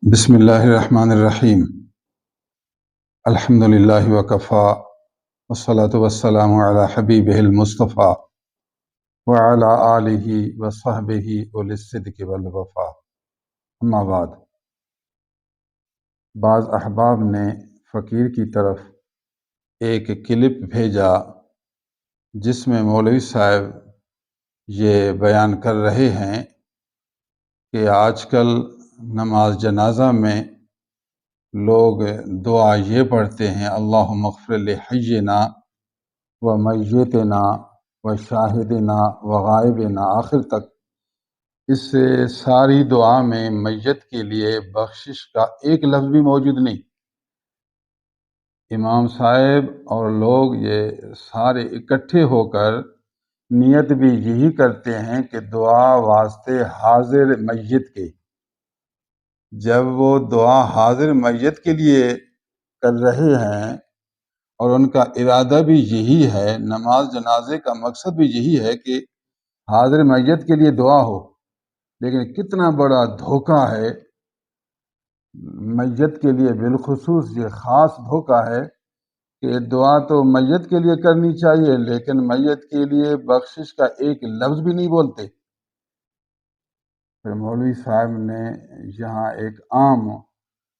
بسم اللہ الرحمن الرحیم الحمد للہ وکفا والصلاة والسلام علی حبیبہ المصطفیٰ وعلی آلہ وصحبہ اولی الصدق والوفا. اما بعد، بعض احباب نے فقیر کی طرف ایک کلپ بھیجا جس میں مولوی صاحب یہ بیان کر رہے ہیں کہ آج کل نماز جنازہ میں لوگ دعا یہ پڑھتے ہیں: اللہم اغفر لحینا و میتنا و شاہدنا و غائبنا، آخر تک. اس سے ساری دعا میں میت کے لیے بخشش کا ایک لفظ بھی موجود نہیں. امام صاحب اور لوگ یہ سارے اکٹھے ہو کر نیت بھی یہی کرتے ہیں کہ دعا واسطے حاضر میت کے. جب وہ دعا حاضر میت کے لیے کر رہے ہیں اور ان کا ارادہ بھی یہی ہے، نماز جنازے کا مقصد بھی یہی ہے کہ حاضر میت کے لیے دعا ہو، لیکن کتنا بڑا دھوکہ ہے میت کے لیے. بالخصوص یہ خاص دھوکہ ہے کہ دعا تو میت کے لیے کرنی چاہیے لیکن میت کے لیے بخشش کا ایک لفظ بھی نہیں بولتے. پھر مولوی صاحب نے یہاں ایک عام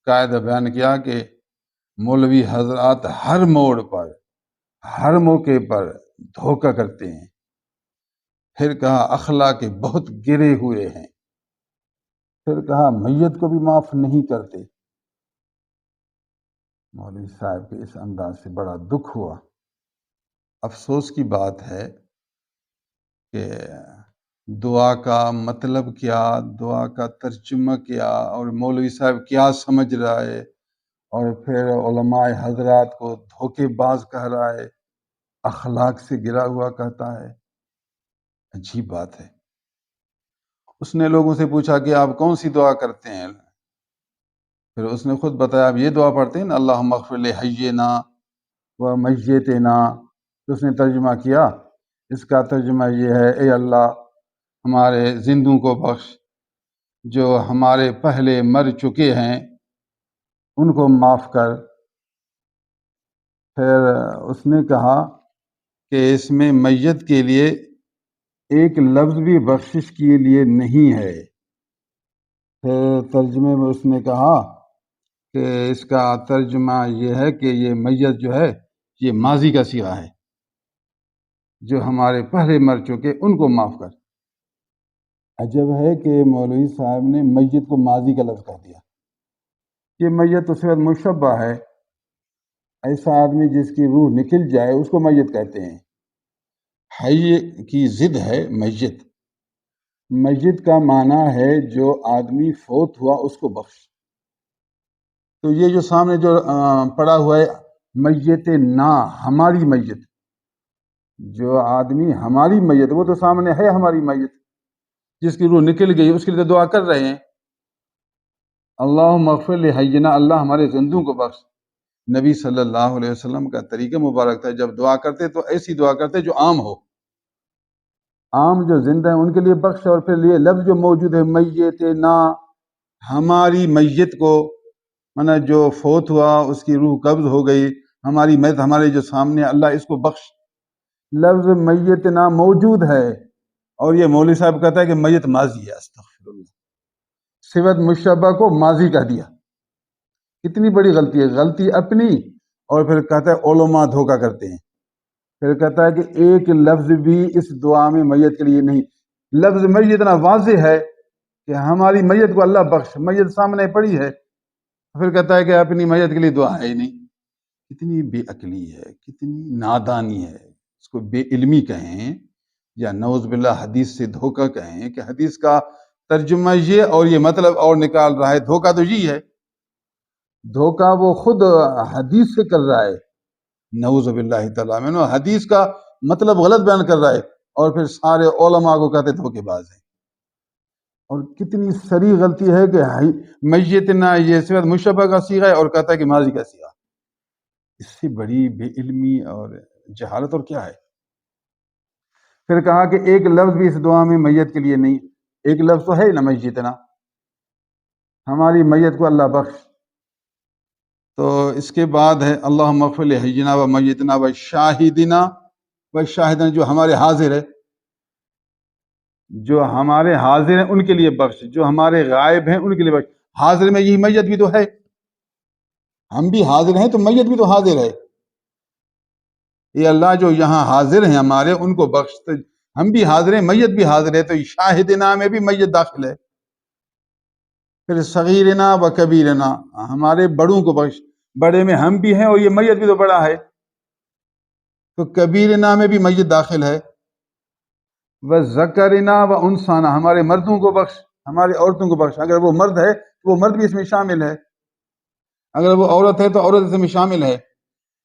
قاعدہ بیان کیا کہ مولوی حضرات ہر موڑ پر، ہر موقع پر دھوکہ کرتے ہیں. پھر کہا اخلاق کے بہت گرے ہوئے ہیں. پھر کہا میت کو بھی معاف نہیں کرتے. مولوی صاحب کے اس انداز سے بڑا دکھ ہوا. افسوس کی بات ہے کہ دعا کا مطلب کیا، دعا کا ترجمہ کیا، اور مولوی صاحب کیا سمجھ رہا ہے، اور پھر علماء حضرات کو دھوکے باز کہہ رہا ہے، اخلاق سے گرا ہوا کہتا ہے. عجیب بات ہے. اس نے لوگوں سے پوچھا کہ آپ کون سی دعا کرتے ہیں؟ پھر اس نے خود بتایا آپ یہ دعا پڑھتے ہیں نا، اللہم اغفر لحینا و میتنا. تو اس نے ترجمہ کیا، اس کا ترجمہ یہ ہے: اے اللہ ہمارے زندوں کو بخش، جو ہمارے پہلے مر چکے ہیں ان کو معاف کر. پھر اس نے کہا کہ اس میں میت کے لیے ایک لفظ بھی بخشش کے لیے نہیں ہے. پھر ترجمے میں اس نے کہا کہ اس کا ترجمہ یہ ہے کہ یہ میت جو ہے یہ ماضی کا صیغہ ہے، جو ہمارے پہلے مر چکے ان کو معاف کر. عجب ہے کہ مولوی صاحب نے میت کو ماضی کا لفظ کہہ دیا. یہ میت تو صرف مشبہ ہے. ایسا آدمی جس کی روح نکل جائے اس کو میت کہتے ہیں. حی کی ضد ہے میت. میت کا معنی ہے جو آدمی فوت ہوا اس کو بخش. تو یہ جو سامنے جو پڑا ہوا ہے میت نا، ہماری میت، جو آدمی ہماری میت، وہ تو سامنے ہے ہماری میت جس کی روح نکل گئی، اس کے لیے تو دعا کر رہے ہیں اللہم اغفر لحینا، اللہ ہمارے زندوں کو بخش. نبی صلی اللہ علیہ وسلم کا طریقہ مبارک تھا، جب دعا کرتے تو ایسی دعا کرتے جو عام ہو. عام جو زندہ ہیں ان کے لیے بخش، اور پھر یہ لفظ جو موجود ہے میت نا، ہماری میت کو، مانا جو فوت ہوا اس کی روح قبض ہو گئی، ہماری میت ہمارے جو سامنے، اللہ اس کو بخش. لفظ میت نا موجود ہے اور یہ مولوی صاحب کہتا ہے کہ میت ماضی ہے. استغفر اللہ. صفت مشبہ کو ماضی کہہ دیا. کتنی بڑی غلطی ہے، غلطی اپنی. اور پھر کہتا ہے علماء دھوکہ کرتے ہیں. پھر کہتا ہے کہ ایک لفظ بھی اس دعا میں میت کے لیے نہیں. لفظ میت اتنا واضح ہے کہ ہماری میت کو اللہ بخش، میت سامنے پڑی ہے. پھر کہتا ہے کہ اپنی میت کے لیے دعا ہے ہی نہیں. کتنی بے عقلی ہے، کتنی نادانی ہے. اس کو بے علمی کہیں یا نعوذ باللہ حدیث سے دھوکہ کہیں کہ حدیث کا ترجمہ یہ اور یہ مطلب اور نکال رہا ہے. دھوکہ تو یہی ہے. دھوکہ وہ خود حدیث سے کر رہا ہے، نعوذ باللہ تعالیٰ منہ. حدیث کا مطلب غلط بیان کر رہا ہے اور پھر سارے علماء کو کہتے دھوکے باز ہیں. اور کتنی سری غلطی ہے کہ میتنا یہ صرف مشبہ کا صیغہ ہے اور کہتا ہے کہ ماضی کا صیغہ. اس سے بڑی بے علمی اور جہالت اور کیا ہے. پھر کہا کہ ایک لفظ بھی اس دعا میں میت کے لیے نہیں. ایک لفظ تو ہے نا میتنا. ہماری میت کو اللہ بخش۔ تو اس کے بعد ہے اللہم اغفر لحینا و میتنا و شاہدنا جو ہمارے حاضر ہے، جو ہمارے حاضر ہیں ان کے لیے بخش، جو ہمارے غائب ہیں ان کے لیے بخش۔ حاضر میں یہی میت بھی تو ہے، ہم بھی حاضر ہیں تو میت بھی تو حاضر ہے۔ یہ اللہ جو یہاں حاضر ہیں ہمارے ان کو بخش، تو ہم بھی حاضر ہیں، میت بھی حاضر ہے، تو شاہدنا میں بھی میت داخل ہے۔ پھر صغیرنا و کبیرنا، ہمارے بڑوں کو بخش، بڑے میں ہم بھی ہیں اور یہ میت بھی تو بڑا ہے، تو کبیرنا میں بھی میت داخل ہے۔ و ذکرنا و انسانا، ہمارے مردوں کو بخش، ہماری عورتوں کو بخش، اگر وہ مرد ہے تو وہ مرد بھی اس میں شامل ہے، اگر وہ عورت ہے تو عورت اس میں شامل ہے۔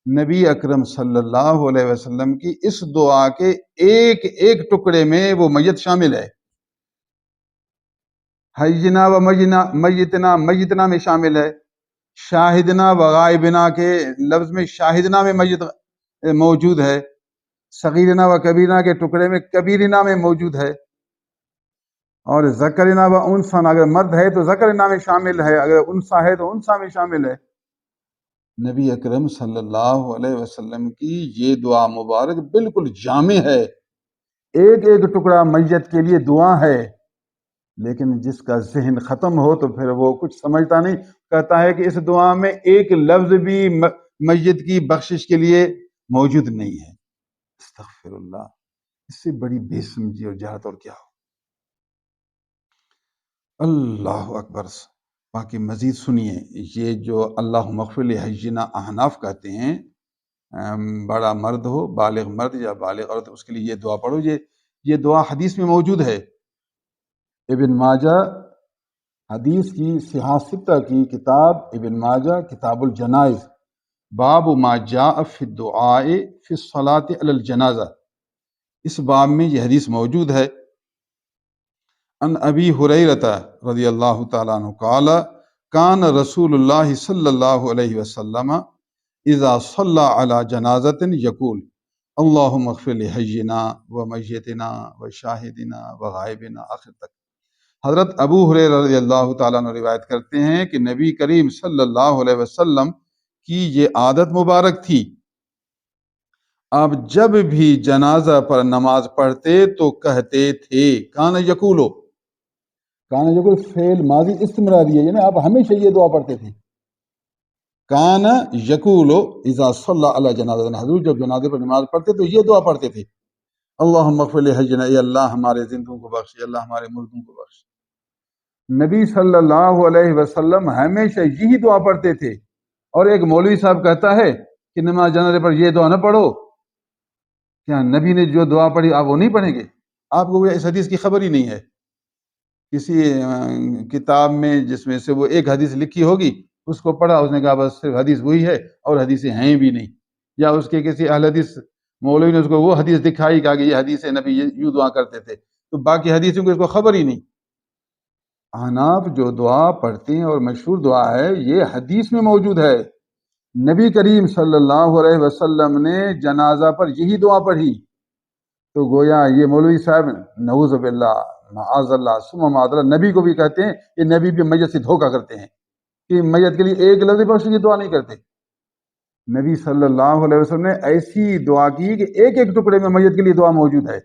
نبی اکرم صلی اللہ علیہ وسلم کی اس دعا کے ایک ایک ٹکڑے میں وہ میت شامل ہے۔ حینا و میتنا میں شامل ہے، شاہدنا و غائبنا کے لفظ میں شاہدنا میں میت موجود ہے، صغیرنا و کبیرنا کے ٹکڑے میں کبیرنا میں موجود ہے، اور ذکرنا و انسا، اگر مرد ہے تو ذکرنا میں شامل ہے، اگر انسا ہے تو انسا میں شامل ہے۔ نبی اکرم صلی اللہ علیہ وسلم کی یہ دعا مبارک بالکل جامع ہے، ایک ایک ٹکڑا میت کے لیے دعا ہے، لیکن جس کا ذہن ختم ہو تو پھر وہ کچھ سمجھتا نہیں، کہتا ہے کہ اس دعا میں ایک لفظ بھی میت کی بخشش کے لیے موجود نہیں ہے۔ استغفر اللہ، اس سے بڑی بے سمجھی اور جہالت اور کیا ہو۔ اللہ اکبر۔ باقی مزید سنیے، یہ جو اللہم اغفر لحینا احناف کہتے ہیں، بڑا مرد ہو، بالغ مرد یا بالغ عورت، اس کے لیے یہ دعا پڑھو۔ یہ دعا حدیث میں موجود ہے، ابن ماجہ حدیث کی صحاح ستہ کی کتاب، ابن ماجہ کتاب الجنائز، باب ما جاء فی الدعاء فی الصلاۃ علی الجنازہ، اس باب میں یہ حدیث موجود ہے۔ ان ابی ہریرہ رضی اللہ تعالیٰ عنہ قال کان رسول اللہ صلی اللہ علیہ وسلم اذا صلی علی جنازۃ یقول اللہم اغفر لحینا و میتنا و شاہدنا و غائبنا، آخر تک۔ حضرت ابو ہریرہ رضی اللہ تعالیٰ عنہ روایت کرتے ہیں کہ نبی کریم صلی اللہ علیہ وسلم کی یہ عادت مبارک تھی، آپ جب بھی جنازہ پر نماز پڑھتے تو کہتے تھے، کان یقولو، کان یقول فعل ماضی استمراری ہے، یعنی آپ ہمیشہ یہ دعا پڑھتے تھے۔ کان یقولو اذا صلی علی جنازہ، حضور جب جنازے پر نماز پڑھتے تو یہ دعا پڑھتے تھے، اللہم اغفر لحینا، اے اللہ ہمارے زندوں کو بخش، اے اللہ ہمارے مردوں کو بخش۔ نبی صلی اللہ علیہ وسلم ہمیشہ یہی دعا پڑھتے تھے، اور ایک مولوی صاحب کہتا ہے کہ نماز جنازے پر یہ دعا نہ پڑھو، کیا نبی نے جو دعا پڑھی آپ وہ نہیں پڑھیں گے؟ آپ کو اس حدیث کی خبر ہی نہیں ہے۔ کسی کتاب میں جس میں سے وہ ایک حدیث لکھی ہوگی، اس کو پڑھا، اس نے کہا بس صرف حدیث وہی ہے اور حدیثیں ہیں بھی نہیں، یا اس کے کسی اہل حدیث مولوی نے اس کو وہ حدیث دکھائی، کہا کہ یہ حدیث ہے، نبی یوں دعا کرتے تھے، تو باقی حدیثوں کو اس کو خبر ہی نہیں۔ احناف جو دعا پڑھتے ہیں اور مشہور دعا ہے، یہ حدیث میں موجود ہے، نبی کریم صلی اللہ علیہ وسلم نے جنازہ پر یہی دعا پڑھی، تو گویا یہ مولوی صاحب نعوذ باللہ معاذ اللہ ثم معاذ اللہ نبی کو بھی کہتے ہیں، یہ نبی بھی میت سے دھوکہ کرتے ہیں کہ میت کے لیے ایک لفظ بخش کی دعا نہیں کرتے۔ نبی صلی اللہ علیہ وسلم نے ایسی دعا کی کہ ایک ایک ٹکڑے میں میت کے لیے دعا موجود ہے۔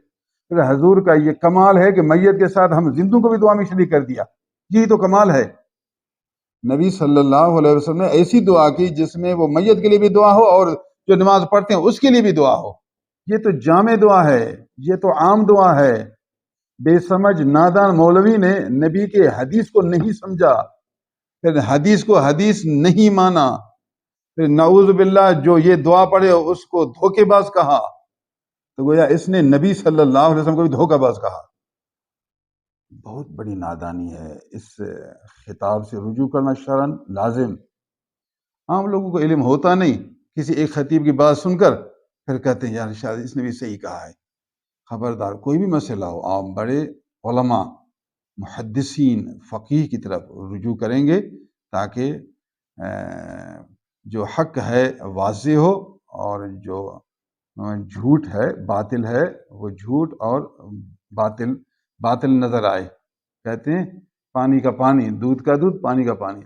پھر حضور کا یہ کمال ہے کہ میت کے ساتھ ہم زندوں کو بھی دعا میں شریک کر دیا، یہی تو کمال ہے۔ نبی صلی اللہ علیہ وسلم نے ایسی دعا کی جس میں وہ میت کے لیے بھی دعا ہو اور جو نماز پڑھتے ہیں اس کے لیے بھی دعا ہو۔ یہ تو جامع دعا ہے، یہ تو عام دعا ہے۔ بے سمجھ نادان مولوی نے نبی کے حدیث کو نہیں سمجھا، پھر حدیث کو حدیث نہیں مانا، پھر نعوذ باللہ جو یہ دعا پڑھے اس کو دھوکے باز کہا، تو گویا اس نے نبی صلی اللہ علیہ وسلم کو بھی دھوکہ باز کہا۔ بہت بڑی نادانی ہے، اس خطاب سے رجوع کرنا شرعاً لازم۔ عام لوگوں کو علم ہوتا نہیں، کسی ایک خطیب کی بات سن کر پھر کہتے ہیں یار شاید اس نے بھی صحیح کہا ہے۔ خبردار، کوئی بھی مسئلہ ہو آپ بڑے علماء، محدثین، فقیہ کی طرف رجوع کریں گے تاکہ جو حق ہے واضح ہو اور جو جھوٹ ہے، باطل ہے، وہ جھوٹ اور باطل نظر آئے۔ کہتے ہیں پانی کا پانی، دودھ کا دودھ، پانی کا پانی۔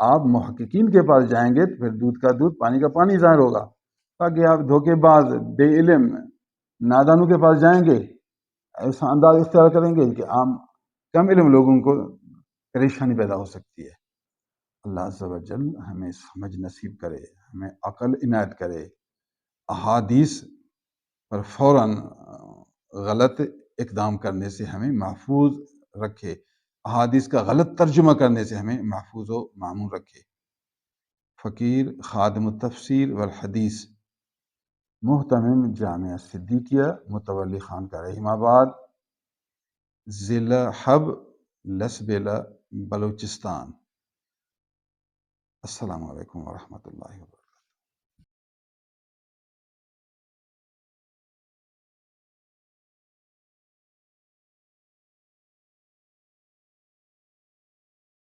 آپ محققین کے پاس جائیں گے تو پھر دودھ کا دودھ، پانی کا پانی ظاہر ہوگا۔ باقی آپ دھوکے باز، بے علم نادانوں کے پاس جائیں گے، ایسا انداز اختیار کریں گے کہ عام کم علم لوگوں کو پریشانی پیدا ہو سکتی ہے۔ اللہ عز و جل ہمیں سمجھ نصیب کرے، ہمیں عقل عنایت کرے، احادیث پر فوراً غلط اقدام کرنے سے ہمیں محفوظ رکھے، احادیث کا غلط ترجمہ کرنے سے ہمیں محفوظ و معمون رکھے۔ فقیر خادم التفسیر والحدیث، محتمم جامعہ صدیقیہ متولی خان کا، رحیم آباد، ضلع حب، لسبیلا، بلوچستان۔ السلام علیکم ورحمۃ اللہ وبرکاتہ۔